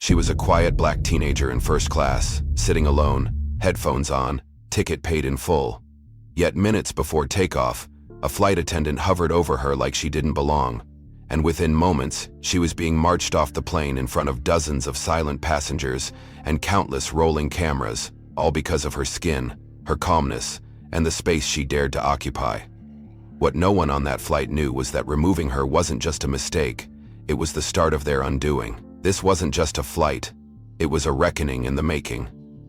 She was a quiet black teenager in first class, sitting alone, headphones on, ticket paid in full. Yet minutes before takeoff, a flight attendant hovered over her like she didn't belong, and within moments, she was being marched off the plane in front of dozens of silent passengers and countless rolling cameras, all because of her skin, her calmness, and the space she dared to occupy. What no one on that flight knew was that removing her wasn't just a mistake, it was the start of their undoing. This wasn't just a flight, it was a reckoning in the making.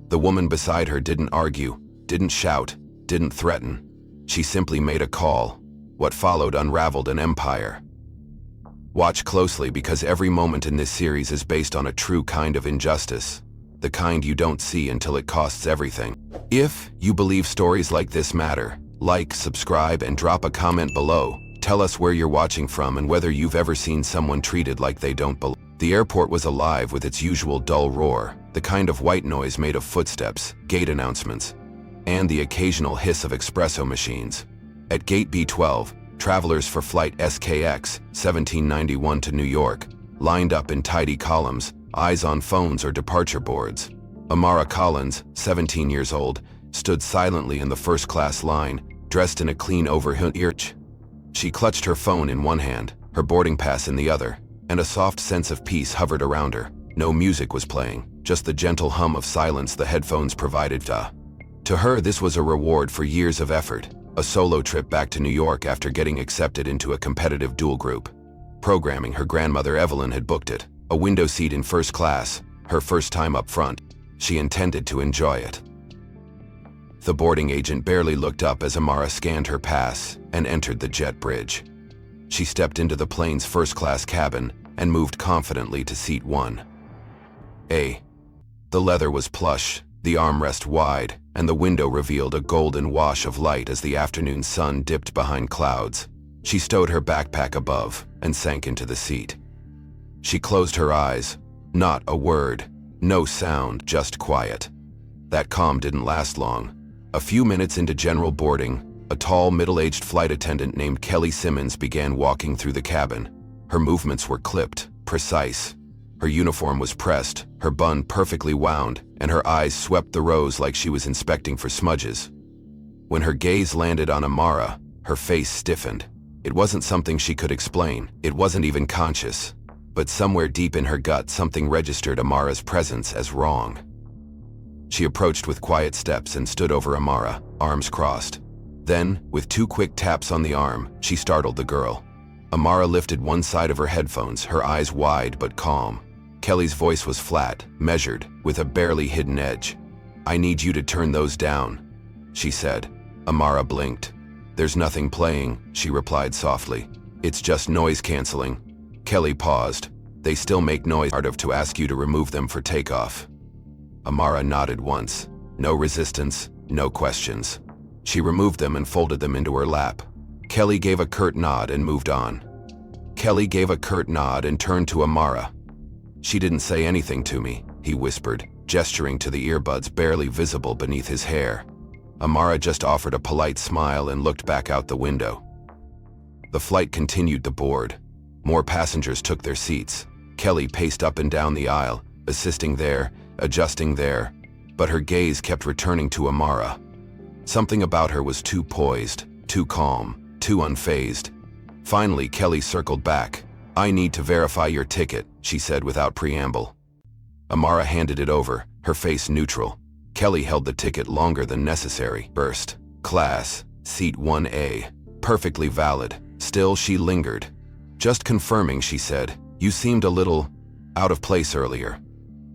The woman beside her didn't argue, didn't shout, didn't threaten. She simply made a call. What followed unraveled an empire. Watch closely because every moment in this series is based on a true kind of injustice, the kind you don't see until it costs everything. If you believe stories like this matter, like, subscribe, and drop a comment below. Tell us where you're watching from and whether you've ever seen someone treated like they don't belong. The airport was alive with its usual dull roar, the kind of white noise made of footsteps, gate announcements, and the occasional hiss of espresso machines. At Gate B12, travelers for flight SKX 1791 to New York lined up in tidy columns, eyes on phones or departure boards. Amara Collins, 17 years old, stood silently in the first-class line, dressed in a clean overhood irch. She clutched her phone in one hand, her boarding pass in the other, and a soft sense of peace hovered around her. No music was playing, just the gentle hum of silence the headphones provided. To her, this was a reward for years of effort, a solo trip back to New York after getting accepted into a competitive dual group programming. Her grandmother Evelyn had booked it, a window seat in first class, her first time up front. She intended to enjoy it. The boarding agent barely looked up as Amara scanned her pass and entered the jet bridge. She stepped into the plane's first-class cabin and moved confidently to seat 1A. The leather was plush, the armrest wide, and the window revealed a golden wash of light as the afternoon sun dipped behind clouds. She stowed her backpack above and sank into the seat. She closed her eyes. Not a word, no sound, just quiet. That calm didn't last long. A few minutes into general boarding, a tall, middle-aged flight attendant named Kelly Simmons began walking through the cabin. Her movements were clipped, precise. Her uniform was pressed, her bun perfectly wound, and her eyes swept the rows like she was inspecting for smudges. When her gaze landed on Amara, her face stiffened. It wasn't something she could explain, it wasn't even conscious. But somewhere deep in her gut, something registered Amara's presence as wrong. She approached with quiet steps and stood over Amara, arms crossed. Then, with 2 quick taps on the arm, she startled the girl. Amara lifted one side of her headphones, her eyes wide but calm. Kelly's voice was flat, measured, with a barely hidden edge. "I need you to turn those down," she said. Amara blinked. "There's nothing playing," she replied softly. "It's just noise canceling." Kelly paused. "They still make noise hard enough to ask you to remove them for takeoff." Amara nodded once. No resistance, no questions. She removed them and folded them into her lap. Kelly gave a curt nod and moved on. Kelly gave a curt nod and turned to Amara. "She didn't say anything to me," he whispered, gesturing to the earbuds barely visible beneath his hair. Amara just offered a polite smile and looked back out the window. The flight continued to board. More passengers took their seats. Kelly paced up and down the aisle, assisting there, adjusting there, but her gaze kept returning to Amara. Something about her was too poised, too calm, too unfazed. Finally, Kelly circled back. "I need to verify your ticket," she said without preamble. Amara handed it over, her face neutral. Kelly held the ticket longer than necessary. "First class, seat 1A. Perfectly valid." Still, she lingered. "Just confirming," she said. "You seemed a little out of place earlier."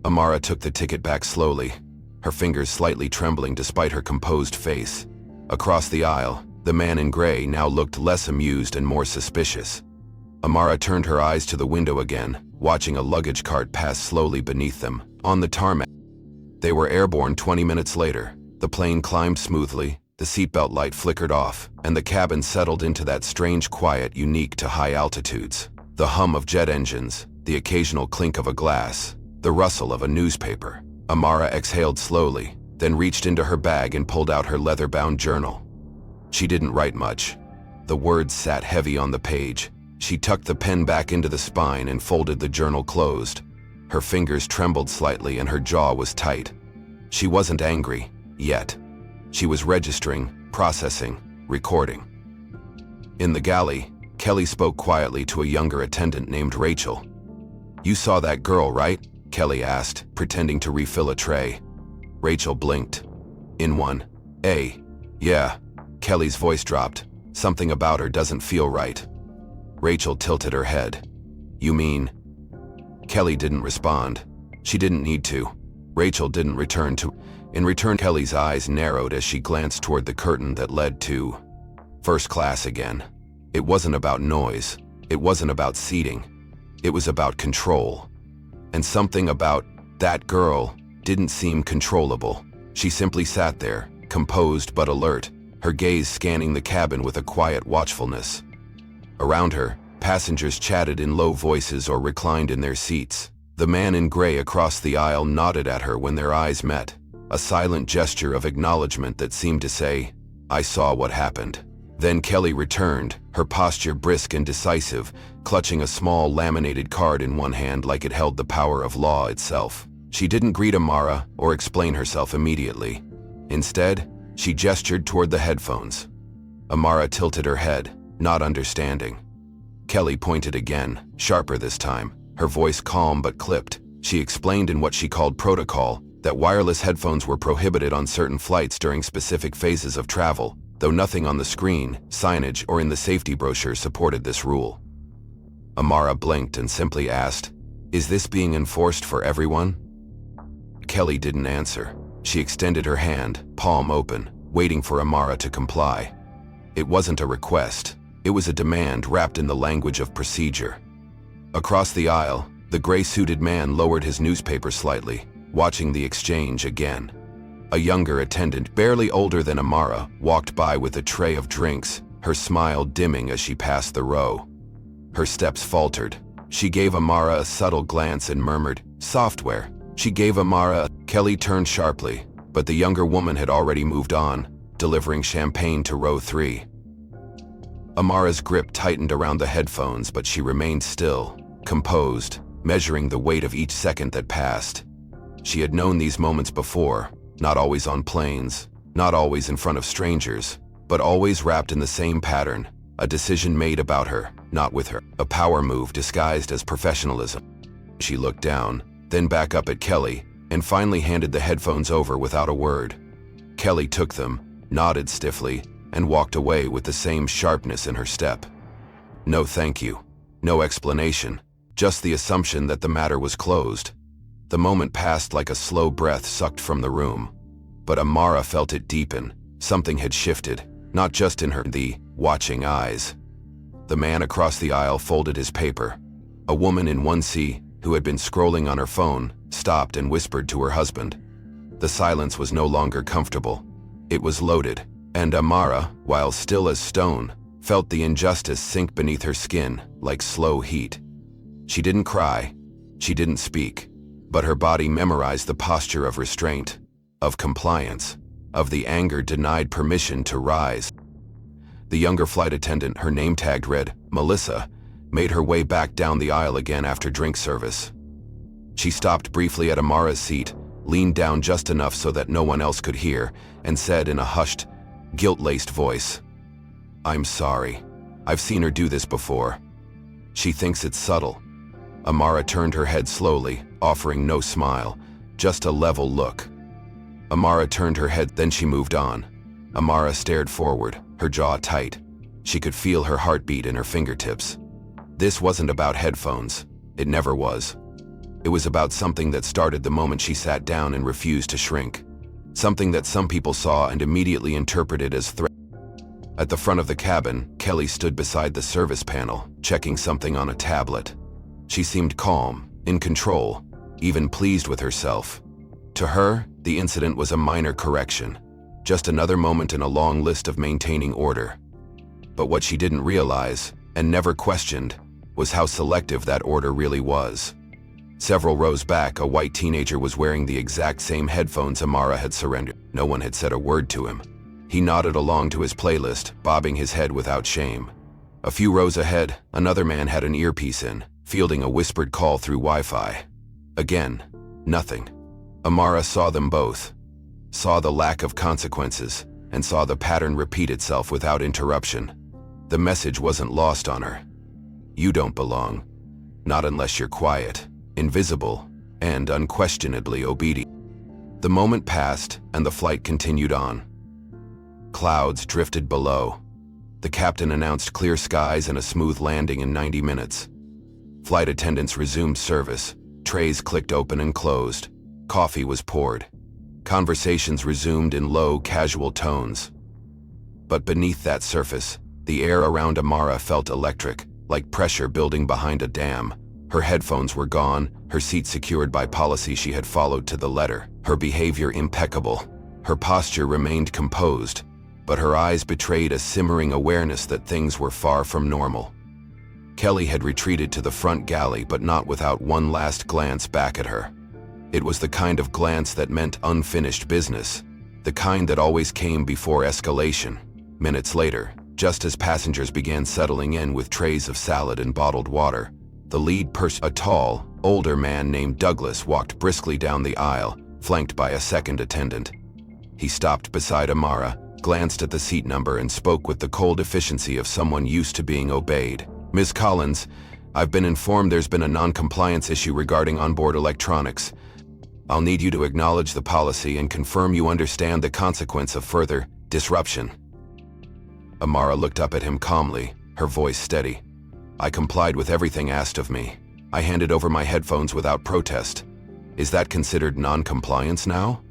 Amara took the ticket back slowly, her fingers slightly trembling despite her composed face. Across the aisle, the man in gray now looked less amused and more suspicious. Amara turned her eyes to the window again, watching a luggage cart pass slowly beneath them, on the tarmac. They were airborne 20 minutes later. The plane climbed smoothly, the seatbelt light flickered off, and the cabin settled into that strange quiet unique to high altitudes. The hum of jet engines, the occasional clink of a glass, the rustle of a newspaper. Amara exhaled slowly, then reached into her bag and pulled out her leather-bound journal. She didn't write much. The words sat heavy on the page. She tucked the pen back into the spine and folded the journal closed. Her fingers trembled slightly and her jaw was tight. She wasn't angry, yet. She was registering, processing, recording. In the galley, Kelly spoke quietly to a younger attendant named Rachel. "You saw that girl, right?" Kelly asked, pretending to refill a tray. Rachel blinked. "In one. Yeah." Kelly's voice dropped. "Something about her doesn't feel right." Rachel tilted her head. "You mean?" Kelly didn't respond. She didn't need to. Rachel didn't return to. In return, Kelly's eyes narrowed as she glanced toward the curtain that led to first class again. It wasn't about noise. It wasn't about seating. It was about control. And something about that girl didn't seem controllable. She simply sat there, composed but alert, her gaze scanning the cabin with a quiet watchfulness. Around her, passengers chatted in low voices or reclined in their seats. The man in gray across the aisle nodded at her when their eyes met, a silent gesture of acknowledgement that seemed to say, "I saw what happened." Then Kelly returned, her posture brisk and decisive, clutching a small laminated card in one hand like it held the power of law itself. She didn't greet Amara or explain herself immediately. Instead, she gestured toward the headphones. Amara tilted her head, not understanding. Kelly pointed again, sharper this time, her voice calm but clipped. She explained in what she called protocol that wireless headphones were prohibited on certain flights during specific phases of travel, though nothing on the screen, signage, or in the safety brochure supported this rule. Amara blinked and simply asked, "Is this being enforced for everyone?" Kelly didn't answer. She extended her hand, palm open, waiting for Amara to comply. It wasn't a request. It was a demand wrapped in the language of procedure. Across the aisle, the gray-suited man lowered his newspaper slightly, watching the exchange again. A younger attendant, barely older than Amara, walked by with a tray of drinks, her smile dimming as she passed the row. Her steps faltered. She gave Amara a subtle glance and murmured, "Software." She gave Amara. Kelly turned sharply, but the younger woman had already moved on, delivering champagne to row 3. Amara's grip tightened around the headphones, but she remained still, composed, measuring the weight of each second that passed. She had known these moments before, not always on planes, not always in front of strangers, but always wrapped in the same pattern, a decision made about her, not with her, a power move disguised as professionalism. She looked down, then back up at Kelly, and finally handed the headphones over without a word. Kelly took them, nodded stiffly, and walked away with the same sharpness in her step. No thank you, no explanation, just the assumption that the matter was closed. The moment passed like a slow breath sucked from the room. But Amara felt it deepen. Something had shifted, not just in her, the watching eyes. The man across the aisle folded his paper. A woman in 1C, who had been scrolling on her phone, stopped and whispered to her husband. The silence was no longer comfortable. It was loaded, and Amara, while still as stone, felt the injustice sink beneath her skin like slow heat. She didn't cry, she didn't speak, but her body memorized the posture of restraint, of compliance, of the anger denied permission to rise. The younger flight attendant, her name tag read, Melissa, made her way back down the aisle again after drink service. She stopped briefly at Amara's seat, leaned down just enough so that no one else could hear, and said in a hushed, guilt-laced voice, "I'm sorry. I've seen her do this before. She thinks it's subtle." Amara turned her head slowly, offering no smile, just a level look. Amara turned her head, then she moved on. Amara stared forward, her jaw tight. She could feel her heartbeat in her fingertips. This wasn't about headphones. It never was. It was about something that started the moment she sat down and refused to shrink. Something that some people saw and immediately interpreted as threat. At the front of the cabin, Kelly stood beside the service panel, checking something on a tablet. She seemed calm, in control, even pleased with herself. To her, the incident was a minor correction, just another moment in a long list of maintaining order. But what she didn't realize, and never questioned, was how selective that order really was. Several rows back, a white teenager was wearing the exact same headphones Amara had surrendered. No one had said a word to him. He nodded along to his playlist, bobbing his head without shame. A few rows ahead, another man had an earpiece in, fielding a whispered call through Wi-Fi. Again, nothing. Amara saw them both, saw the lack of consequences, and saw the pattern repeat itself without interruption. The message wasn't lost on her. You don't belong. Not unless you're quiet, invisible, and unquestionably obedient. The moment passed, and the flight continued on. Clouds drifted below. The captain announced clear skies and a smooth landing in 90 minutes. Flight attendants resumed service. Trays clicked open and closed. Coffee was poured. Conversations resumed in low, casual tones. But beneath that surface, the air around Amara felt electric, like pressure building behind a dam. Her headphones were gone, her seat secured by policy she had followed to the letter, her behavior impeccable. Her posture remained composed, but her eyes betrayed a simmering awareness that things were far from normal. Kelly had retreated to the front galley, but not without one last glance back at her. It was the kind of glance that meant unfinished business, the kind that always came before escalation. Minutes later, just as passengers began settling in with trays of salad and bottled water, the lead person, a tall, older man named Douglas, walked briskly down the aisle, flanked by a second attendant. He stopped beside Amara, glanced at the seat number, and spoke with the cold efficiency of someone used to being obeyed. "Ms. Collins, I've been informed there's been a non-compliance issue regarding onboard electronics. I'll need you to acknowledge the policy and confirm you understand the consequence of further disruption." Amara looked up at him calmly, her voice steady. "I complied with everything asked of me. I handed over my headphones without protest. Is that considered non-compliance now?"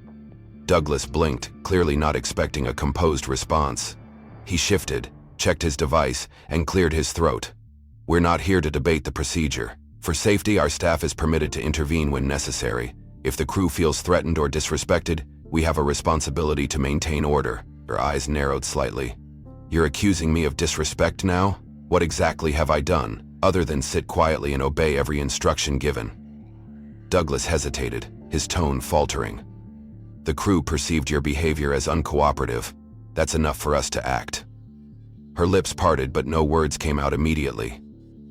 Douglas blinked, clearly not expecting a composed response. He shifted, checked his device, and cleared his throat. "We're not here to debate the procedure. For safety, our staff is permitted to intervene when necessary. If the crew feels threatened or disrespected, we have a responsibility to maintain order." Her eyes narrowed slightly. "You're accusing me of disrespect now? What exactly have I done, other than sit quietly and obey every instruction given?" Douglas hesitated, his tone faltering. "The crew perceived your behavior as uncooperative. That's enough for us to act." Her lips parted, but no words came out immediately.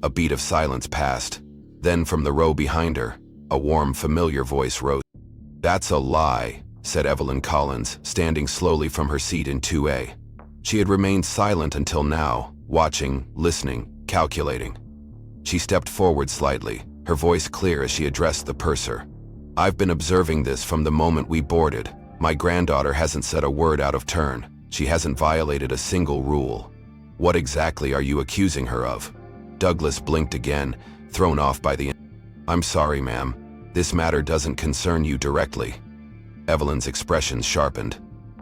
A beat of silence passed. Then from the row behind her, a warm, familiar voice rose. "That's a lie," said Evelyn Collins, standing slowly from her seat in 2A. She had remained silent until now, watching, listening, calculating. She stepped forward slightly, her voice clear as she addressed the purser. "I've been observing this from the moment we boarded. My granddaughter hasn't said a word out of turn. She hasn't violated a single rule. What exactly are you accusing her of?" Douglas blinked again, thrown off by the... "I'm sorry, ma'am. This matter doesn't concern you directly." Evelyn's expression sharpened.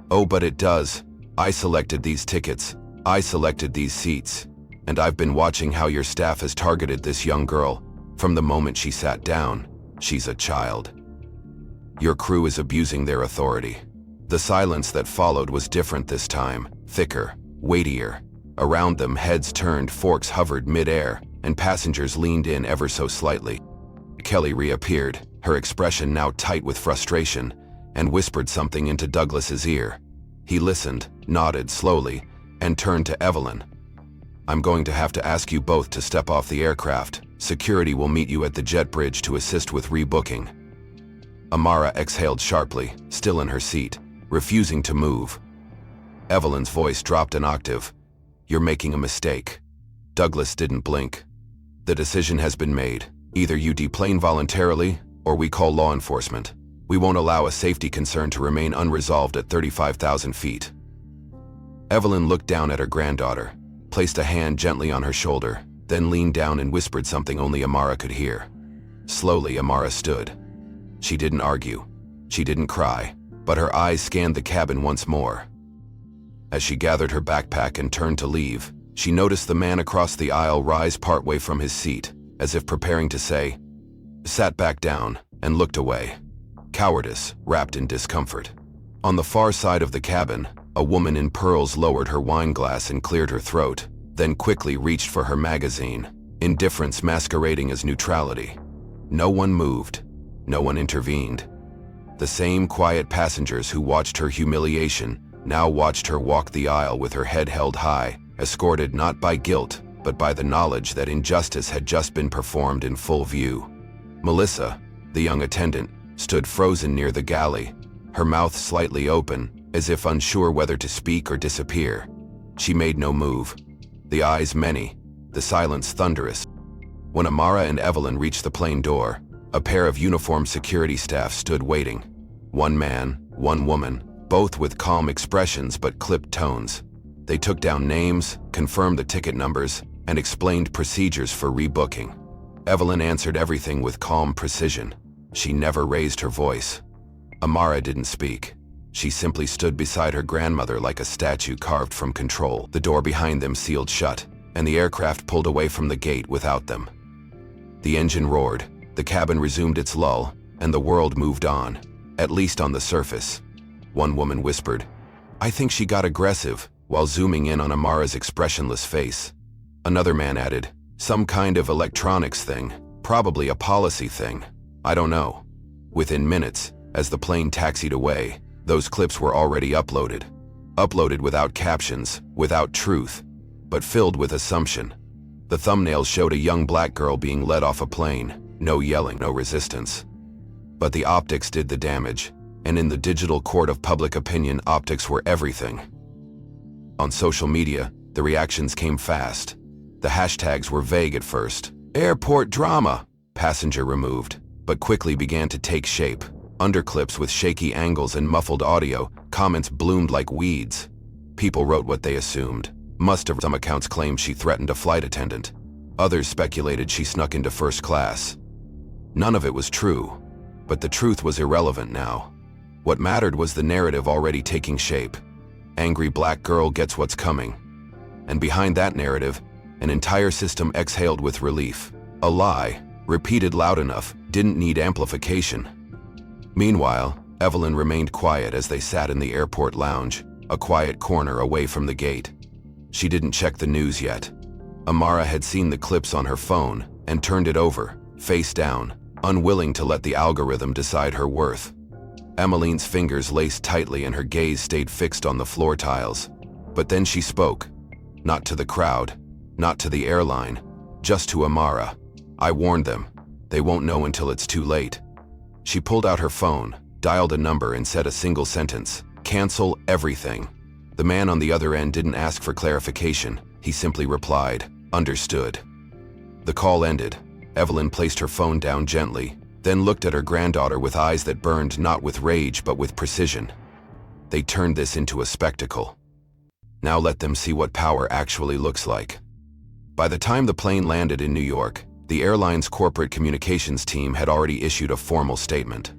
"Oh, but it does. I selected these tickets. I selected these seats. And I've been watching how your staff has targeted this young girl. From the moment she sat down, she's a child. Your crew is abusing their authority." The silence that followed was different this time, thicker, weightier. Around them, heads turned, forks hovered mid-air, and passengers leaned in ever so slightly. Kelly reappeared, her expression now tight with frustration, and whispered something into Douglas's ear. He listened, nodded slowly, and turned to Evelyn. "I'm going to have to ask you both to step off the aircraft. Security will meet you at the jet bridge to assist with rebooking." Amara exhaled sharply, still in her seat, refusing to move. Evelyn's voice dropped an octave. "You're making a mistake." Douglas didn't blink. "The decision has been made. Either you deplane voluntarily, or we call law enforcement. We won't allow a safety concern to remain unresolved at 35,000 feet." Evelyn looked down at her granddaughter, placed a hand gently on her shoulder, then leaned down and whispered something only Amara could hear. Slowly, Amara stood. She didn't argue. She didn't cry, but her eyes scanned the cabin once more. As she gathered her backpack and turned to leave, she noticed the man across the aisle rise partway from his seat, as if preparing to say, sat back down, and looked away. Cowardice, wrapped in discomfort. On the far side of the cabin, a woman in pearls lowered her wine glass and cleared her throat, then quickly reached for her magazine, indifference masquerading as neutrality. No one moved. No one intervened. The same quiet passengers who watched her humiliation now watched her walk the aisle with her head held high, escorted not by guilt, but by the knowledge that injustice had just been performed in full view. "Melissa," The young attendant stood frozen near the galley, her mouth slightly open, as if unsure whether to speak or disappear. She made no move. The eyes many, the silence thunderous. When Amara and Evelyn reached the plane door, a pair of uniformed security staff stood waiting. One man, one woman, both with calm expressions but clipped tones. They took down names, confirmed the ticket numbers, and explained procedures for rebooking. Evelyn answered everything with calm precision. She never raised her voice. Amara didn't speak. She simply stood beside her grandmother like a statue carved from control. The door behind them sealed shut, and the aircraft pulled away from the gate without them. The engine roared, the cabin resumed its lull, and the world moved on, at least on the surface. One woman whispered, "I think she got aggressive," while zooming in on Amara's expressionless face. Another man added, "Some kind of electronics thing, probably a policy thing. I don't know." Within minutes, as the plane taxied away, those clips were already uploaded. Uploaded without captions, without truth, but filled with assumption. The thumbnails showed a young black girl being led off a plane. No yelling, no resistance. But the optics did the damage, and in the digital court of public opinion, optics were everything. On social media, the reactions came fast. The hashtags were vague at first. "Airport drama," "passenger removed," but quickly began to take shape. Underclips with shaky angles and muffled audio, comments bloomed like weeds. People wrote what they assumed. Must have. Some accounts claimed she threatened a flight attendant. Others speculated she snuck into first class. None of it was true, but the truth was irrelevant now. What mattered was the narrative already taking shape. Angry black girl gets what's coming. And behind that narrative, an entire system exhaled with relief. A lie, repeated loud enough, didn't need amplification. Meanwhile, Evelyn remained quiet as they sat in the airport lounge, a quiet corner away from the gate. She didn't check the news yet. Amara had seen the clips on her phone and turned it over, face down, unwilling to let the algorithm decide her worth. Emmeline's fingers laced tightly and her gaze stayed fixed on the floor tiles. But then she spoke. Not to the crowd, not to the airline, just to Amara. "I warned them. They won't know until it's too late." She pulled out her phone, dialed a number and said a single sentence, "Cancel everything." The man on the other end didn't ask for clarification. He simply replied, "Understood." The call ended. Evelyn placed her phone down gently, then looked at her granddaughter with eyes that burned not with rage but with precision. They turned this into a spectacle. Now let them see what power actually looks like. By the time the plane landed in New York, the airline's corporate communications team had already issued a formal statement.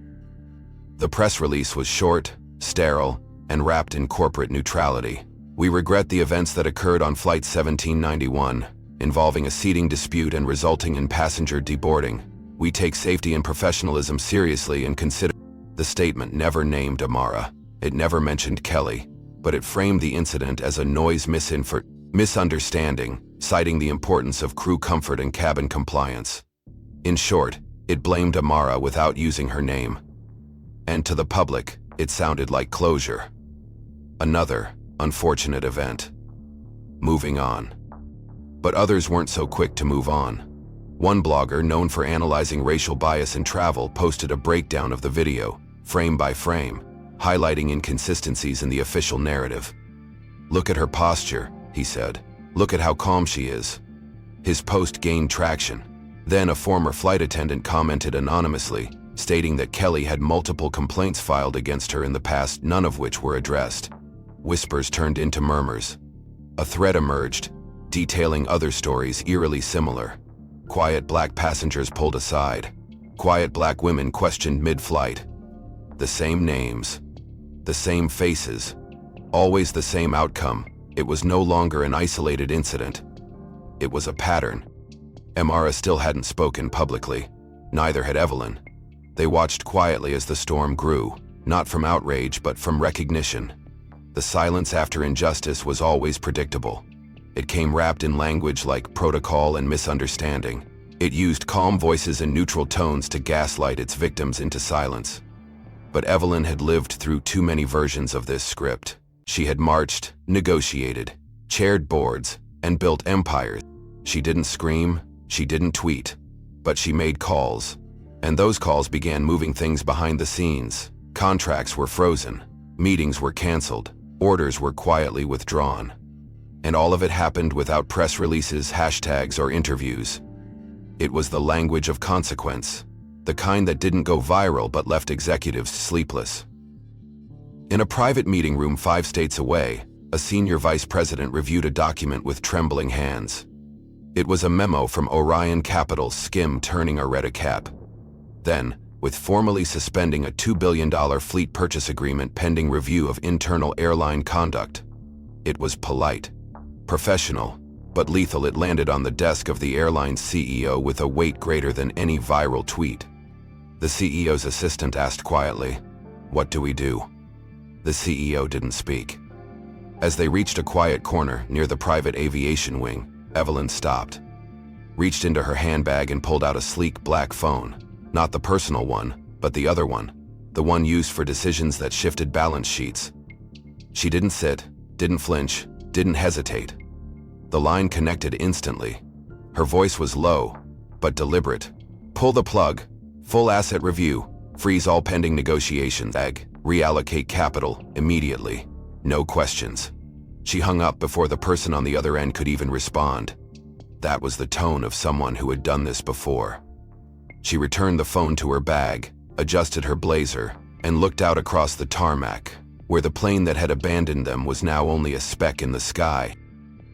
The press release was short, sterile, and wrapped in corporate neutrality. "We regret the events that occurred on Flight 1791, involving a seating dispute and resulting in passenger deboarding. We take safety and professionalism seriously and consider..." The statement never named Amara. It never mentioned Kelly, but it framed the incident as a noise misunderstanding, citing the importance of crew comfort and cabin compliance. In short, it blamed Amara without using her name. And to the public, it sounded like closure. Another unfortunate event. Moving on. But others weren't so quick to move on. One blogger, known for analyzing racial bias in travel, posted a breakdown of the video, frame by frame, highlighting inconsistencies in the official narrative. "Look at her posture," he said. "Look at how calm she is." His post gained traction. Then a former flight attendant commented anonymously, stating that Kelly had multiple complaints filed against her in the past, none of which were addressed. Whispers turned into murmurs. A thread emerged, detailing other stories eerily similar. Quiet black passengers pulled aside. Quiet black women questioned mid-flight. The same names. The same faces. Always the same outcome. It was no longer an isolated incident. It was a pattern. Amara still hadn't spoken publicly. Neither had Evelyn. They watched quietly as the storm grew, not from outrage but from recognition. The silence after injustice was always predictable. It came wrapped in language like protocol and misunderstanding. It used calm voices and neutral tones to gaslight its victims into silence. But Evelyn had lived through too many versions of this script. She had marched, negotiated, chaired boards, and built empires. She didn't scream, she didn't tweet, but she made calls. And those calls began moving things behind the scenes. Contracts were frozen, meetings were canceled, orders were quietly withdrawn. And all of it happened without press releases, hashtags, or interviews. It was the language of consequence, the kind that didn't go viral but left executives sleepless. In a private meeting room 5 states away, a senior vice president reviewed a document with trembling hands. It was a memo from Orion Capital's skim turning a read a cap. Then, with formally suspending a $2 billion fleet purchase agreement pending review of internal airline conduct. It was polite, professional, but lethal. It landed on the desk of the airline's CEO with a weight greater than any viral tweet. The CEO's assistant asked quietly, "What do we do?" The CEO didn't speak. As they reached a quiet corner near the private aviation wing, Evelyn stopped, reached into her handbag and pulled out a sleek black phone. Not the personal one, but the other one, the one used for decisions that shifted balance sheets. She didn't sit, didn't flinch, didn't hesitate. The line connected instantly. Her voice was low, but deliberate. "Pull the plug. Full asset review. Freeze all pending negotiations. Reallocate capital immediately. No questions." She hung up before the person on the other end could even respond. That was the tone of someone who had done this before. She returned the phone to her bag, adjusted her blazer, and looked out across the tarmac, where the plane that had abandoned them was now only a speck in the sky.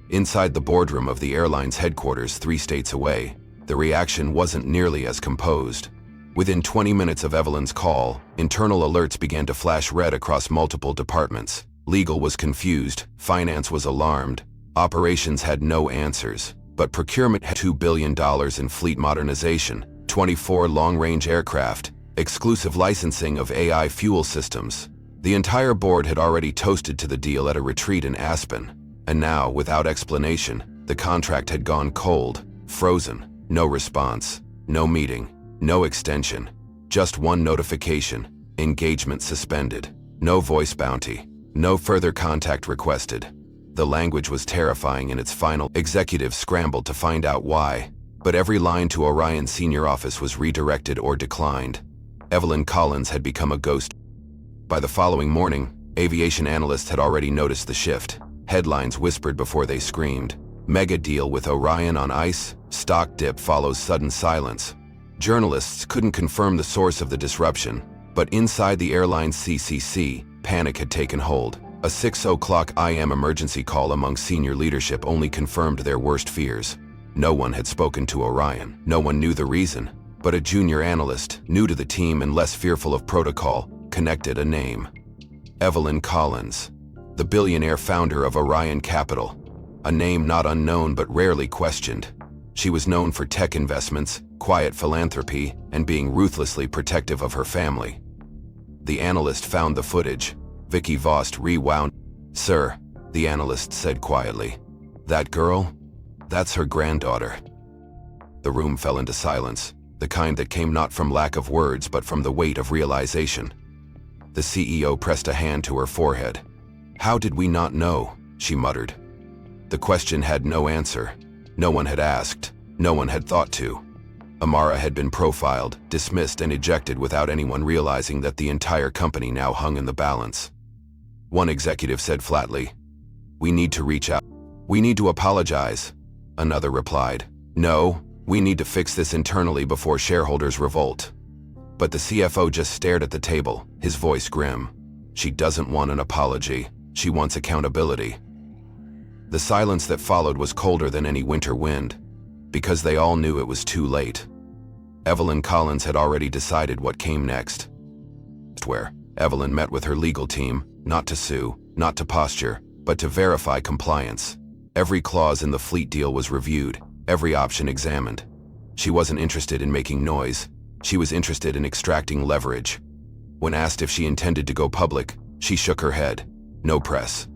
Inside the boardroom of the airline's headquarters 3 states away, the reaction wasn't nearly as composed. Within 20 minutes of Evelyn's call, internal alerts began to flash red across multiple departments. Legal was confused, finance was alarmed, operations had no answers, but procurement had $2 billion in fleet modernization, 24 long-range aircraft, exclusive licensing of AI fuel systems. The entire board had already toasted to the deal at a retreat in Aspen, and now, without explanation, the contract had gone cold, frozen, no response, no meeting, no extension, just one notification: engagement suspended, no voice bounty, no further contact requested. The language was terrifying in its final. Executives scrambled to find out why, but every line to Orion's senior office was redirected or declined. Evelyn Collins had become a ghost. By the following morning, aviation analysts had already noticed the shift. Headlines whispered before they screamed. Mega deal with Orion on ice, stock dip follows sudden silence. Journalists couldn't confirm the source of the disruption, but inside the airline's CCC, panic had taken hold. A 6:00 AM emergency call among senior leadership only confirmed their worst fears. No one had spoken to Orion. No one knew the reason, but a junior analyst, new to the team and less fearful of protocol, connected a name. Evelyn Collins, the billionaire founder of Orion Capital. A name not unknown but rarely questioned. She was known for tech investments, quiet philanthropy, and being ruthlessly protective of her family. The analyst found the footage. Vicky Vost rewound. "Sir," the analyst said quietly, "that girl? That's her granddaughter." The room fell into silence, the kind that came not from lack of words but from the weight of realization. The CEO pressed a hand to her forehead. "How did we not know?" she muttered. The question had no answer. No one had asked. No one had thought to. Amara had been profiled, dismissed, and ejected without anyone realizing that the entire company now hung in the balance. One executive said flatly, "We need to reach out. We need to apologize." Another replied, "No, we need to fix this internally before shareholders revolt." But the CFO just stared at the table, his voice grim. "She doesn't want an apology. She wants accountability." The silence that followed was colder than any winter wind, because they all knew it was too late. Evelyn Collins had already decided what came next. Where Evelyn met with her legal team, not to sue, not to posture, but to verify compliance. Every clause in the fleet deal was reviewed, every option examined. She wasn't interested in making noise. She was interested in extracting leverage. When asked if she intended to go public, she shook her head. No press.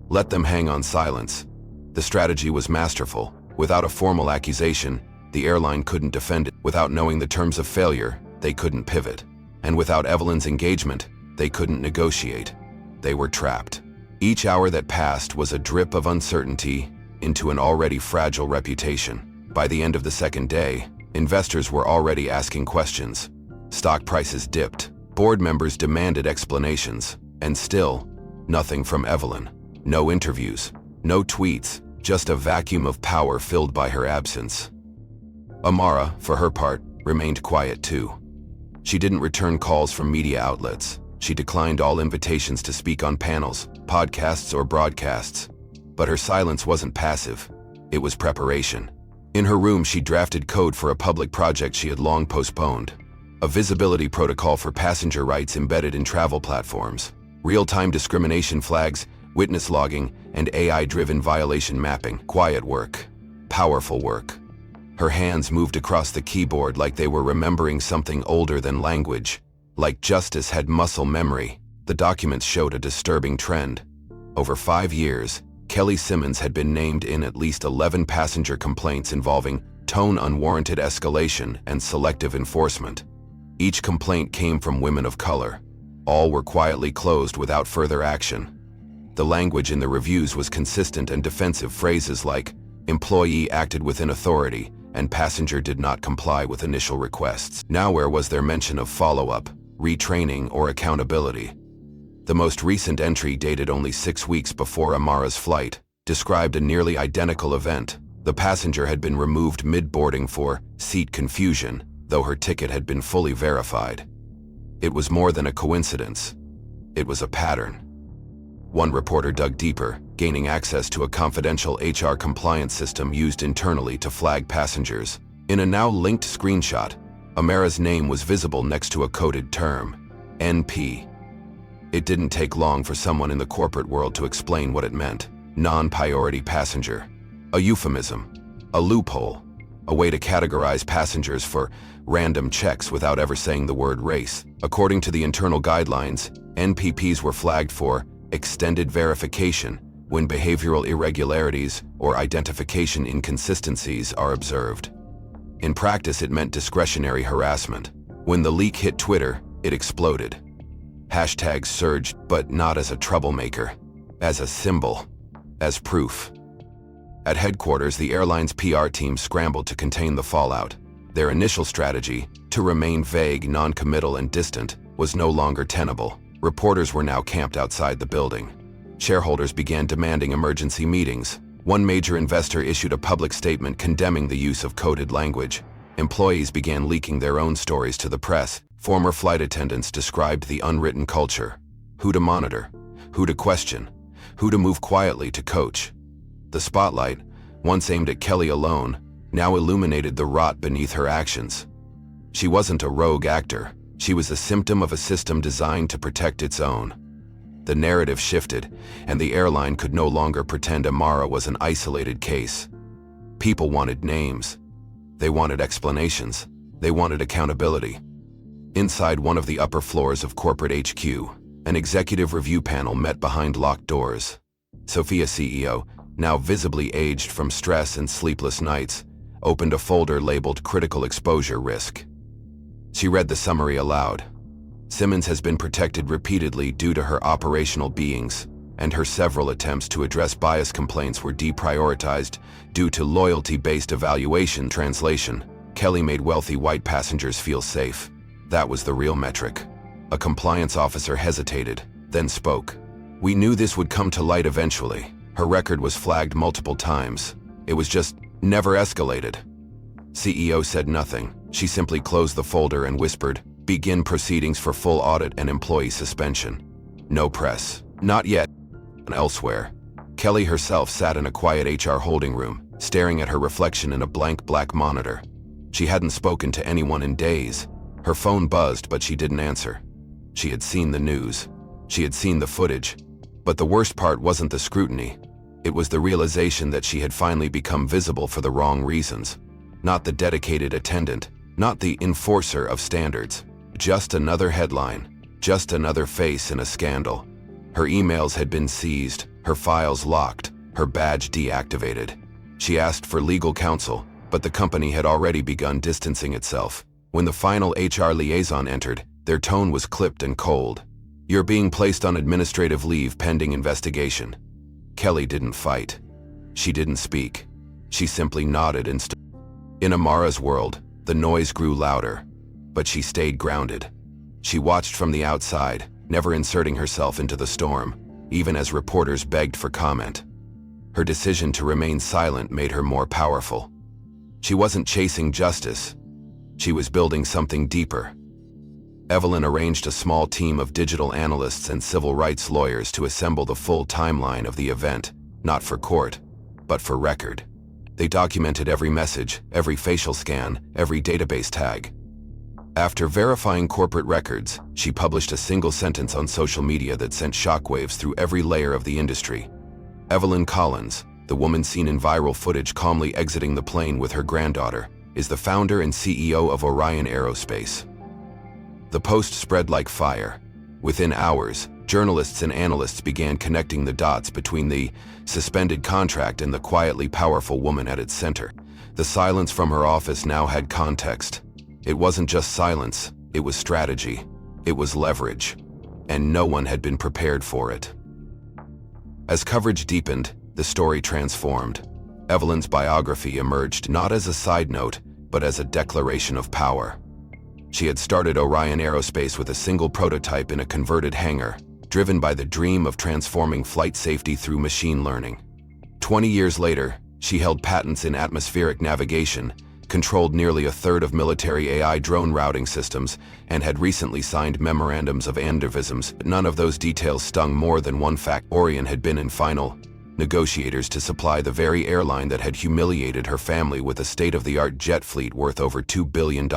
Let them hang on silence. The strategy was masterful. Without a formal accusation, the airline couldn't defend it. Without knowing the terms of failure, they couldn't pivot. And without Evelyn's engagement, they couldn't negotiate. They were trapped. Each hour that passed was a drip of uncertainty into an already fragile reputation. By the end of the second day, Investors were already asking questions. Stock prices dipped. Board members demanded explanations. And still, nothing from Evelyn. No interviews, no tweets, just a vacuum of power filled by her absence. Amara, for her part, remained quiet too. She didn't return calls from media outlets. She declined all invitations to speak on panels, podcasts, or broadcasts. But her silence wasn't passive. It was preparation. In her room, she drafted code for a public project she had long postponed. A visibility protocol for passenger rights embedded in travel platforms. Real-time discrimination flags, witness logging, and AI-driven violation mapping. Quiet work. Powerful work. Her hands moved across the keyboard like they were remembering something older than language. Like justice had muscle memory, the documents showed a disturbing trend. Over 5 years, Kelly Simmons had been named in at least 11 passenger complaints involving tone unwarranted escalation and selective enforcement. Each complaint came from women of color. All were quietly closed without further action. The language in the reviews was consistent and defensive. Phrases like, "Employee acted within authority," and "passenger did not comply with initial requests." Nowhere was there mention of follow-up, retraining, or accountability. The most recent entry, dated only 6 weeks before Amara's flight, described a nearly identical event. The passenger had been removed mid-boarding for seat confusion, though her ticket had been fully verified. It was more than a coincidence. It was a pattern. One reporter dug deeper, gaining access to a confidential HR compliance system used internally to flag passengers. In a now linked screenshot, Amara's name was visible next to a coded term, NP. It didn't take long for someone in the corporate world to explain what it meant. Non-priority passenger. A euphemism. A loophole. A way to categorize passengers for random checks without ever saying the word race. According to the internal guidelines, NPPs were flagged for extended verification when behavioral irregularities or identification inconsistencies are observed. In practice, it meant discretionary harassment. When the leak hit Twitter, it exploded. Hashtags surged, but not as a troublemaker, as a symbol, as proof. At headquarters, the airline's PR team scrambled to contain the fallout. Their initial strategy, to remain vague, non-committal, and distant, was no longer tenable. Reporters were now camped outside the building. Shareholders began demanding emergency meetings. One major investor issued a public statement condemning the use of coded language. Employees began leaking their own stories to the press. Former flight attendants described the unwritten culture. Who to monitor, who to question, who to move quietly to coach. The spotlight, once aimed at Kelly alone, now illuminated the rot beneath her actions. She wasn't a rogue actor. She was a symptom of a system designed to protect its own. The narrative shifted, and the airline could no longer pretend Amara was an isolated case. People wanted names. They wanted explanations. They wanted accountability. Inside one of the upper floors of corporate HQ, an executive review panel met behind locked doors. Sophia, CEO, now visibly aged from stress and sleepless nights, opened a folder labeled Critical Exposure Risk. She read the summary aloud. Simmons has been protected repeatedly due to her operational beings, and her several attempts to address bias complaints were deprioritized due to loyalty-based evaluation. Translation: Kelly made wealthy white passengers feel safe. That was the real metric. A compliance officer hesitated, then spoke. "We knew this would come to light eventually. Her record was flagged multiple times. It was just never escalated." CEO said nothing. She simply closed the folder and whispered, "Begin proceedings for full audit and employee suspension." No press. Not yet. Elsewhere, Kelly herself sat in a quiet HR holding room, staring at her reflection in a blank black monitor. She hadn't spoken to anyone in days. Her phone buzzed, but she didn't answer. She had seen the news. She had seen the footage. But the worst part wasn't the scrutiny. It was the realization that she had finally become visible for the wrong reasons. Not the dedicated attendant, not the enforcer of standards. Just another headline. Just another face in a scandal. Her emails had been seized, her files locked, her badge deactivated. She asked for legal counsel, but the company had already begun distancing itself. When the final HR liaison entered, their tone was clipped and cold. "You're being placed on administrative leave pending investigation." Kelly didn't fight. She didn't speak. She simply nodded and stood. In Amara's world, The noise grew louder, but she stayed grounded. She watched from the outside, never inserting herself into the storm, even as reporters begged for comment. Her decision to remain silent made her more powerful. She wasn't chasing justice. She was building something deeper. Evelyn arranged a small team of digital analysts and civil rights lawyers to assemble the full timeline of the event, not for court, but for record. They documented every message, every facial scan, every database tag. After verifying corporate records, she published a single sentence on social media that sent shockwaves through every layer of the industry. Evelyn Collins, the woman seen in viral footage calmly exiting the plane with her granddaughter, is the founder and CEO of Orion Aerospace. The post spread like fire. Within hours, journalists and analysts began connecting the dots between the suspended contract and the quietly powerful woman at its center. The silence from her office now had context. It wasn't just silence, it was strategy. It was leverage. And no one had been prepared for it. As coverage deepened, the story transformed. Evelyn's biography emerged not as a side note, but as a declaration of power. She had started Orion Aerospace with a single prototype in a converted hangar, driven by the dream of transforming flight safety through machine learning. 20 years later, she held patents in atmospheric navigation, controlled nearly a third of military AI drone routing systems, and had recently signed memorandums of undervisms. None of those details stung more than one fact: Orion had been in final negotiators to supply the very airline that had humiliated her family with a state-of-the-art jet fleet worth over $2 billion.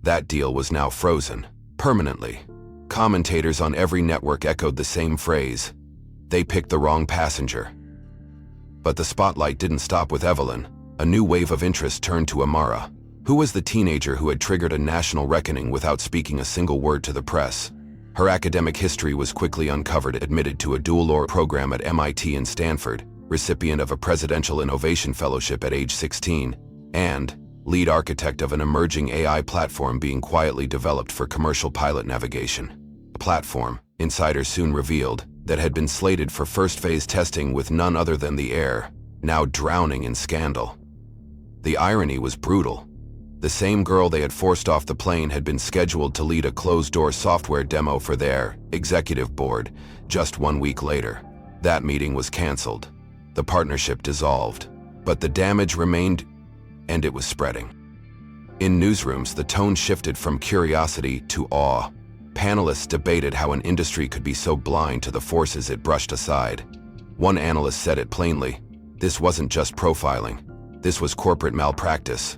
That deal was now frozen, permanently. Commentators on every network echoed the same phrase: they picked the wrong passenger. But the spotlight didn't stop with Evelyn. A new wave of interest turned to Amara. Who was the teenager who had triggered a national reckoning without speaking a single word to the press? Her academic history was quickly uncovered. Admitted to a dual-law program at MIT and Stanford, recipient of a Presidential Innovation Fellowship at age 16, and lead architect of an emerging AI platform being quietly developed for commercial pilot navigation. A platform, insiders soon revealed, that had been slated for first-phase testing with none other than the Air, now drowning in scandal. The irony was brutal. The same girl they had forced off the plane had been scheduled to lead a closed-door software demo for their executive board just 1 week later. That meeting was canceled. The partnership dissolved. But the damage remained, and it was spreading. In newsrooms, the tone shifted from curiosity to awe. Panelists debated how an industry could be so blind to the forces it brushed aside. One analyst said it plainly: this wasn't just profiling. This was corporate malpractice.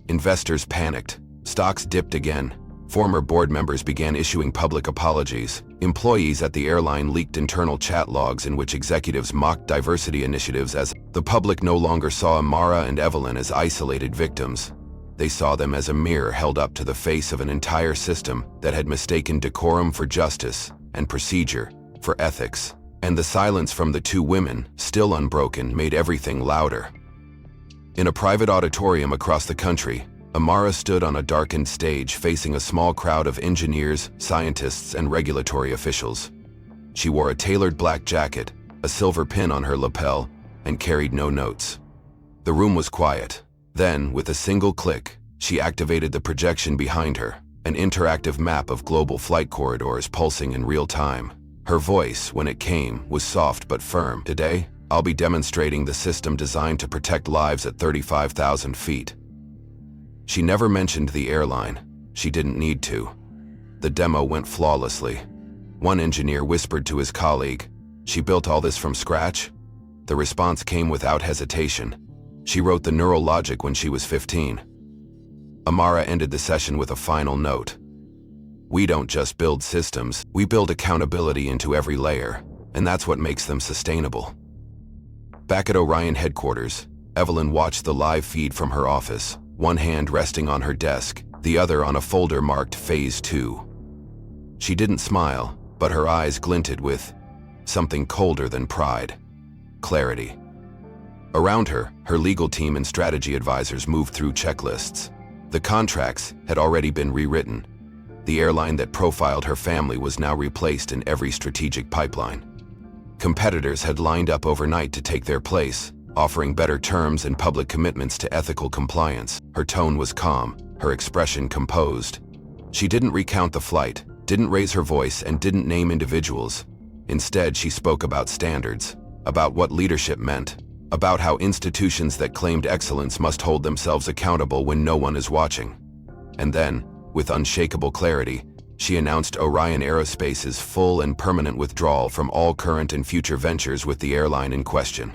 Investors panicked. Stocks dipped again. Former board members began issuing public apologies. Employees at the airline leaked internal chat logs in which executives mocked diversity initiatives. As the public no longer saw Amara and Evelyn as isolated victims. They saw them as a mirror held up to the face of an entire system that had mistaken decorum for justice and procedure for ethics. And the silence from the two women, still unbroken, made everything louder. In a private auditorium across the country, Amara stood on a darkened stage facing a small crowd of engineers, scientists, and regulatory officials. She wore a tailored black jacket, a silver pin on her lapel, and carried no notes. The room was quiet. Then, with a single click, she activated the projection behind her, an interactive map of global flight corridors pulsing in real time. Her voice, when it came, was soft but firm. Today, I'll be demonstrating the system designed to protect lives at 35,000 feet. She never mentioned the airline. She didn't need to. The demo went flawlessly. One engineer whispered to his colleague, "She built all this from scratch?" The response came without hesitation. She wrote the neural logic when she was 15. Amara ended the session with a final note. We don't just build systems, we build accountability into every layer, and that's what makes them sustainable. Back at Orion headquarters, Evelyn watched the live feed from her office, one hand resting on her desk, the other on a folder marked Phase 2. She didn't smile, but her eyes glinted with something colder than pride: clarity. Around her, her legal team and strategy advisors moved through checklists. The contracts had already been rewritten. The airline that profiled her family was now replaced in every strategic pipeline. Competitors had lined up overnight to take their place, offering better terms and public commitments to ethical compliance. Her tone was calm, her expression composed. She didn't recount the flight, didn't raise her voice, and didn't name individuals. Instead, she spoke about standards, about what leadership meant, about how institutions that claimed excellence must hold themselves accountable when no one is watching. And then, with unshakable clarity, she announced Orion Aerospace's full and permanent withdrawal from all current and future ventures with the airline in question.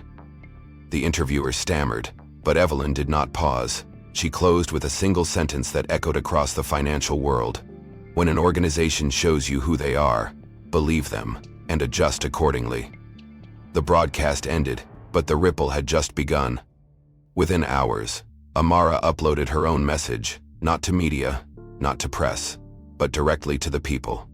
The interviewer stammered, but Evelyn did not pause. She closed with a single sentence that echoed across the financial world. When an organization shows you who they are, believe them, and adjust accordingly. The broadcast ended, but the ripple had just begun. Within hours, Amara uploaded her own message, not to media, not to press, but directly to the people.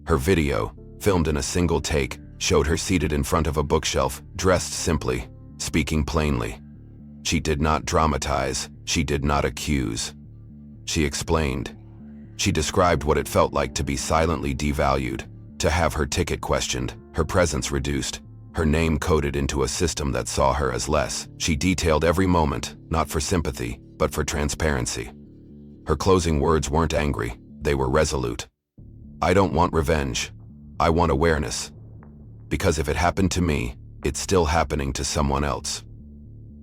Her video, filmed in a single take, showed her seated in front of a bookshelf, dressed simply, speaking plainly. She did not dramatize, she did not accuse. She explained. She described what it felt like to be silently devalued, to have her ticket questioned, her presence reduced, her name coded into a system that saw her as less. She detailed every moment, not for sympathy, but for transparency. Her closing words weren't angry, they were resolute. I don't want revenge. I want awareness. Because if it happened to me, it's still happening to someone else.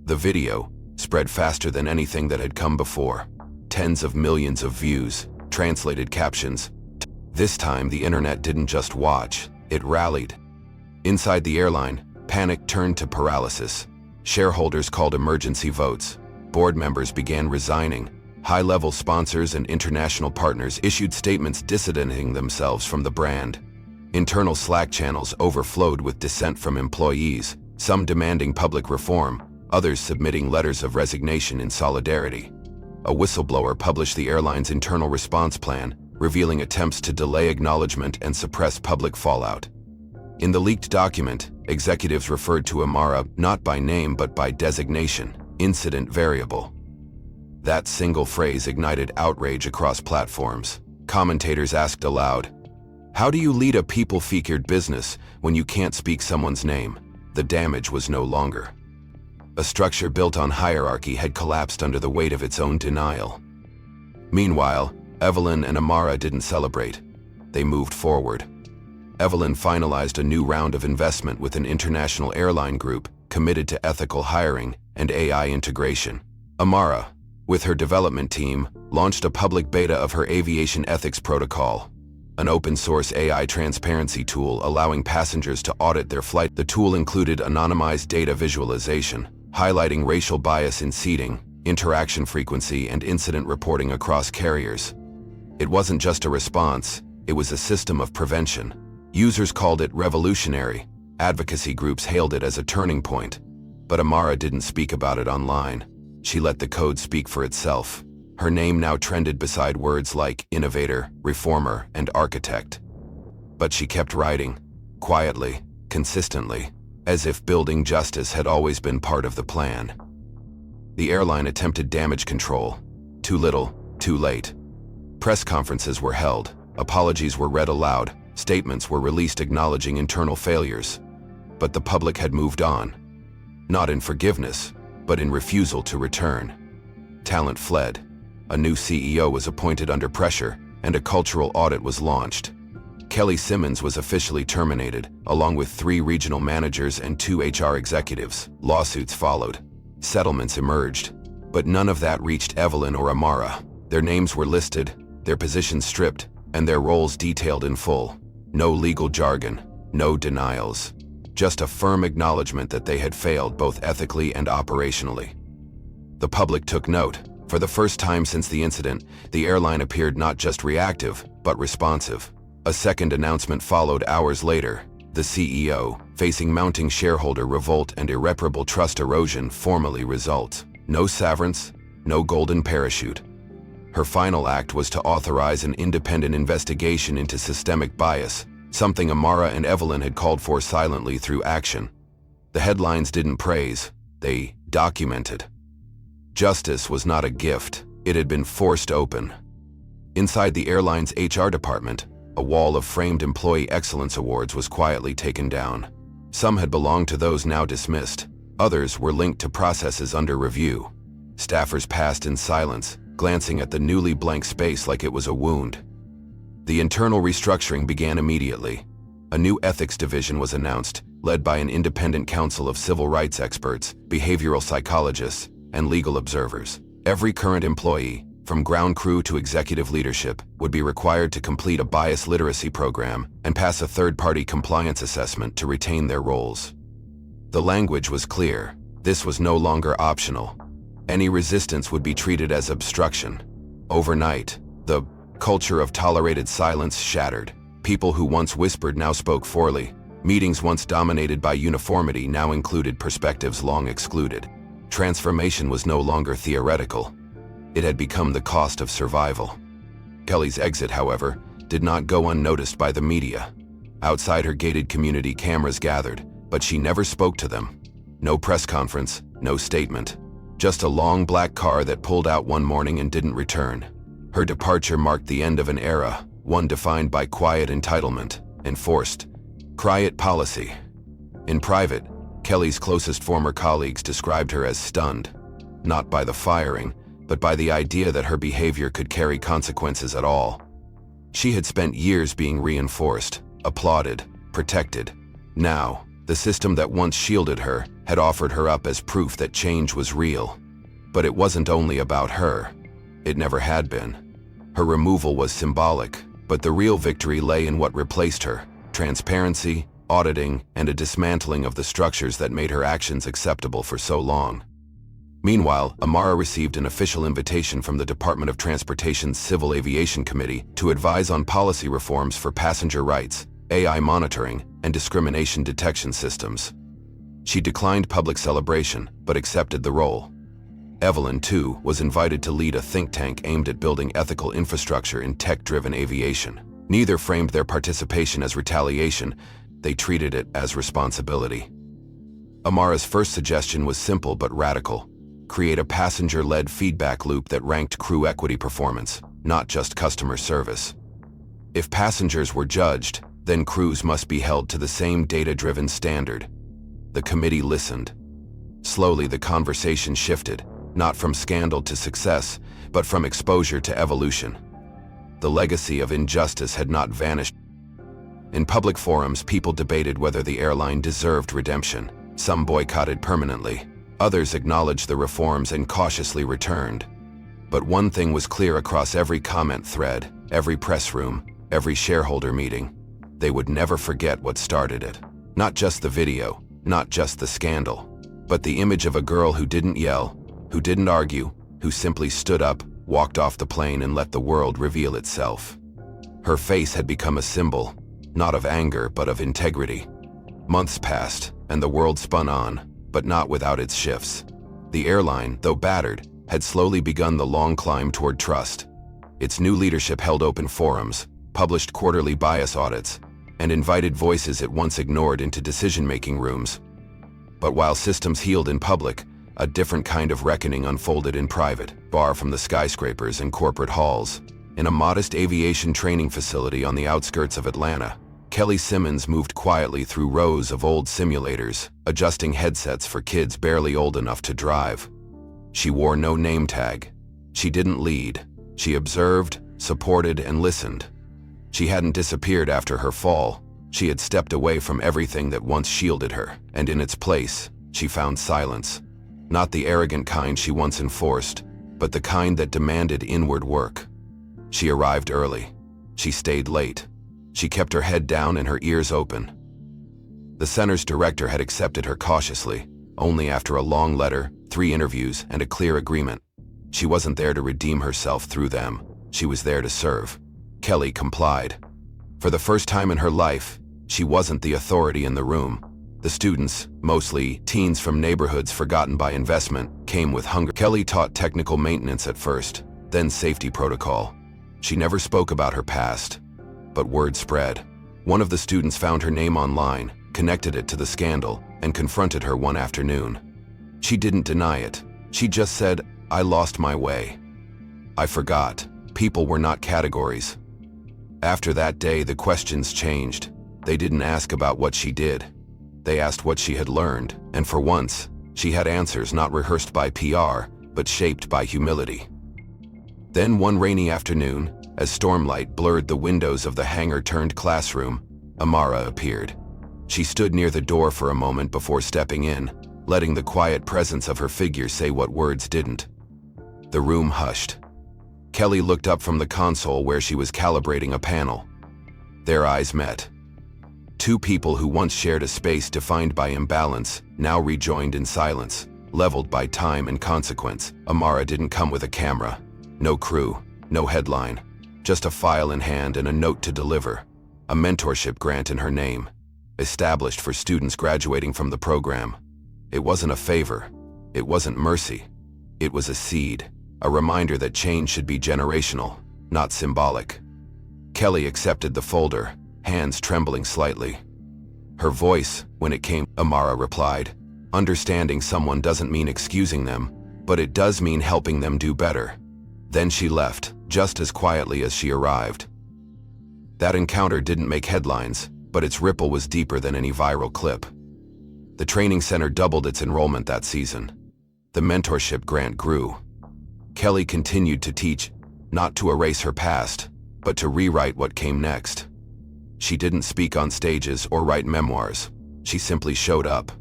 The video spread faster than anything that had come before. Tens of millions of views, translated captions. This time, the internet didn't just watch, it rallied. Inside the airline, panic turned to paralysis. Shareholders called emergency votes. Board members began resigning. High-level sponsors and international partners issued statements disassociating themselves from the brand. Internal Slack channels overflowed with dissent from employees, some demanding public reform, others submitting letters of resignation in solidarity. A whistleblower published the airline's internal response plan, revealing attempts to delay acknowledgement and suppress public fallout. In the leaked document, executives referred to Amara not by name but by designation, incident variable. That single phrase ignited outrage across platforms. Commentators asked aloud, "How do you lead a people-featured business when you can't speak someone's name?" The damage was no longer. A structure built on hierarchy had collapsed under the weight of its own denial. Meanwhile, Evelyn and Amara didn't celebrate. They moved forward. Evelyn finalized a new round of investment with an international airline group committed to ethical hiring and AI integration. Amara, with her development team, launched a public beta of her aviation ethics protocol, an open-source AI transparency tool allowing passengers to audit their flight. The tool included anonymized data visualization, highlighting racial bias in seating, interaction frequency, and incident reporting across carriers. It wasn't just a response, it was a system of prevention. Users called it revolutionary. Advocacy groups hailed it as a turning point. But Amara didn't speak about it online. She let the code speak for itself. Her name now trended beside words like innovator, reformer, and architect. But she kept writing, quietly, consistently, as if building justice had always been part of the plan. The airline attempted damage control. Too little, too late. Press conferences were held, apologies were read aloud, statements were released acknowledging internal failures. But the public had moved on. Not in forgiveness, but in refusal to return. Talent fled. A new CEO was appointed under pressure, and a cultural audit was launched. Kelly Simmons was officially terminated, along with 3 regional managers and 2 HR executives. Lawsuits followed. Settlements emerged. But none of that reached Evelyn or Amara. Their names were listed, their positions stripped, and their roles detailed in full. No legal jargon, no denials. Just a firm acknowledgement that they had failed both ethically and operationally. The public took note. For the first time since the incident, the airline appeared not just reactive, but responsive. A second announcement followed hours later. The CEO, facing mounting shareholder revolt and irreparable trust erosion, formally resolved. No severance, no golden parachute. Her final act was to authorize an independent investigation into systemic bias, something Amara and Evelyn had called for silently through action. The headlines didn't praise, they documented. Justice was not a gift, it had been forced open. Inside the airline's HR department, a wall of framed employee excellence awards was quietly taken down. Some had belonged to those now dismissed, Others were linked to processes under review. Staffers passed in silence, glancing at the newly blank space like it was a wound. The internal restructuring began immediately. A new ethics division was announced, led by an independent council of civil rights experts, behavioral psychologists, and legal observers. Every current employee, from ground crew to executive leadership, would be required to complete a bias literacy program and pass a third-party compliance assessment to retain their roles. The language was clear. This was no longer optional. Any resistance would be treated as obstruction. Overnight, the culture of tolerated silence shattered. People who once whispered now spoke freely. Meetings once dominated by uniformity now included perspectives long excluded. Transformation was no longer theoretical. It had become the cost of survival. Kelly's exit, however, did not go unnoticed by the media. Outside her gated community, cameras gathered, but she never spoke to them. No press conference, no statement. Just a long black car that pulled out one morning and didn't return. Her departure marked the end of an era, one defined by quiet entitlement, enforced quiet policy. In private, Kelly's closest former colleagues described her as stunned, not by the firing, but by the idea that her behavior could carry consequences at all. She had spent years being reinforced, applauded, protected. Now, the system that once shielded her had offered her up as proof that change was real. But it wasn't only about her. It never had been. Her removal was symbolic, but the real victory lay in what replaced her: transparency, auditing, and a dismantling of the structures that made her actions acceptable for so long. Meanwhile, Amara received an official invitation from the Department of Transportation's Civil Aviation Committee to advise on policy reforms for passenger rights, AI monitoring, and discrimination detection systems. She declined public celebration, but accepted the role. Evelyn, too, was invited to lead a think tank aimed at building ethical infrastructure in tech-driven aviation. Neither framed their participation as retaliation. They treated it as responsibility. Amara's first suggestion was simple but radical: create a passenger-led feedback loop that ranked crew equity performance, not just customer service. If passengers were judged, then crews must be held to the same data-driven standard. The committee listened. Slowly, the conversation shifted, not from scandal to success, but from exposure to evolution. The legacy of injustice had not vanished. In public forums, people debated whether the airline deserved redemption. Some boycotted permanently. Others acknowledged the reforms and cautiously returned. But one thing was clear across every comment thread, every press room, every shareholder meeting: they would never forget what started it. Not just the video, not just the scandal, but the image of a girl who didn't yell, who didn't argue, who simply stood up, walked off the plane, and let the world reveal itself. Her face had become a symbol, not of anger, but of integrity. Months passed, and the world spun on, but not without its shifts. The airline, though battered, had slowly begun the long climb toward trust. Its new leadership held open forums, published quarterly bias audits, and invited voices it once ignored into decision-making rooms. But while systems healed in public, a different kind of reckoning unfolded in private, far from the skyscrapers and corporate halls. In a modest aviation training facility on the outskirts of Atlanta, Kelly Simmons moved quietly through rows of old simulators, adjusting headsets for kids barely old enough to drive. She wore no name tag. She didn't lead. She observed, supported, and listened. She hadn't disappeared after her fall. She had stepped away from everything that once shielded her, and in its place, she found silence. Not the arrogant kind she once enforced, but the kind that demanded inward work. She arrived early. She stayed late. She kept her head down and her ears open. The center's director had accepted her cautiously, only after a long letter, 3 interviews, and a clear agreement. She wasn't there to redeem herself through them. She was there to serve. Kelly complied. For the first time in her life, she wasn't the authority in the room. The students, mostly teens from neighborhoods forgotten by investment, came with hunger. Kelly taught technical maintenance at first, then safety protocol. She never spoke about her past, but word spread. One of the students found her name online, connected it to the scandal, and confronted her one afternoon. She didn't deny it. She just said, "I lost my way. I forgot. People were not categories." After that day, the questions changed. They didn't ask about what she did. They asked what she had learned, and for once, She had answers not rehearsed by PR, but shaped by humility. Then one rainy afternoon, as stormlight blurred the windows of the hangar-turned classroom, Amara appeared. She stood near the door for a moment before stepping in, letting the quiet presence of her figure say what words didn't. The room hushed. Kelly looked up from the console where she was calibrating a panel. Their eyes met. Two people who once shared a space defined by imbalance, now rejoined in silence, leveled by time and consequence. Amara didn't come with a camera. No crew, no headline. Just a file in hand and a note to deliver. A mentorship grant in her name, established for students graduating from the program. It wasn't a favor. It wasn't mercy. It was a seed, a reminder that change should be generational, not symbolic. Kelly accepted the folder, hands trembling slightly. Her voice, when it came, Amara replied, "Understanding someone doesn't mean excusing them, but it does mean helping them do better." Then she left, just as quietly as she arrived. That encounter didn't make headlines, but its ripple was deeper than any viral clip. The training center doubled its enrollment that season. The mentorship grant grew. Kelly continued to teach, not to erase her past, but to rewrite what came next. She didn't speak on stages or write memoirs. She simply showed up.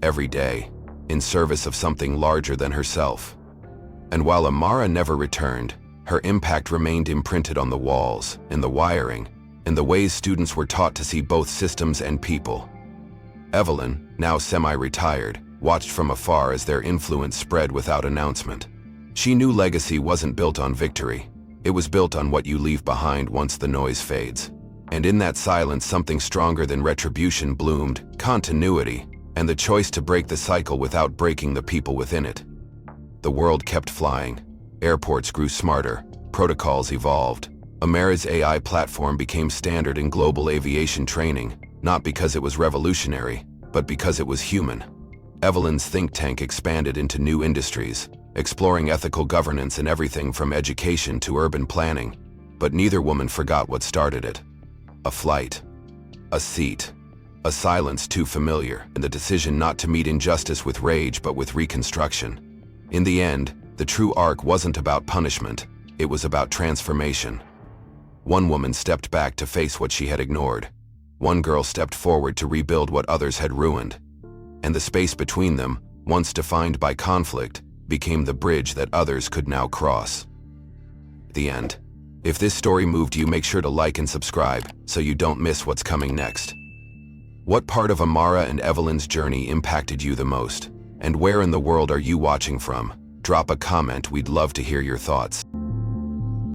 Every day, in service of something larger than herself. And while Amara never returned, her impact remained imprinted on the walls, in the wiring, in the ways students were taught to see both systems and people. Evelyn, now semi-retired, watched from afar as their influence spread without announcement. She knew legacy wasn't built on victory. It was built on what you leave behind once the noise fades. And in that silence, something stronger than retribution bloomed: continuity, and the choice to break the cycle without breaking the people within it. The world kept flying. Airports grew smarter. Protocols evolved. Amara's AI platform became standard in global aviation training, not because it was revolutionary, but because it was human. Evelyn's think tank expanded into new industries, exploring ethical governance in everything from education to urban planning. But neither woman forgot what started it. A flight. A seat. A silence too familiar, and the decision not to meet injustice with rage but with reconstruction. In the end, the true arc wasn't about punishment, it was about transformation. One woman stepped back to face what she had ignored. One girl stepped forward to rebuild what others had ruined. And the space between them, once defined by conflict, became the bridge that others could now cross. The end. If this story moved you, make sure to like and subscribe so you don't miss what's coming next. What part of Amara and Evelyn's journey impacted you the most? And where in the world are you watching from? Drop a comment, we'd love to hear your thoughts.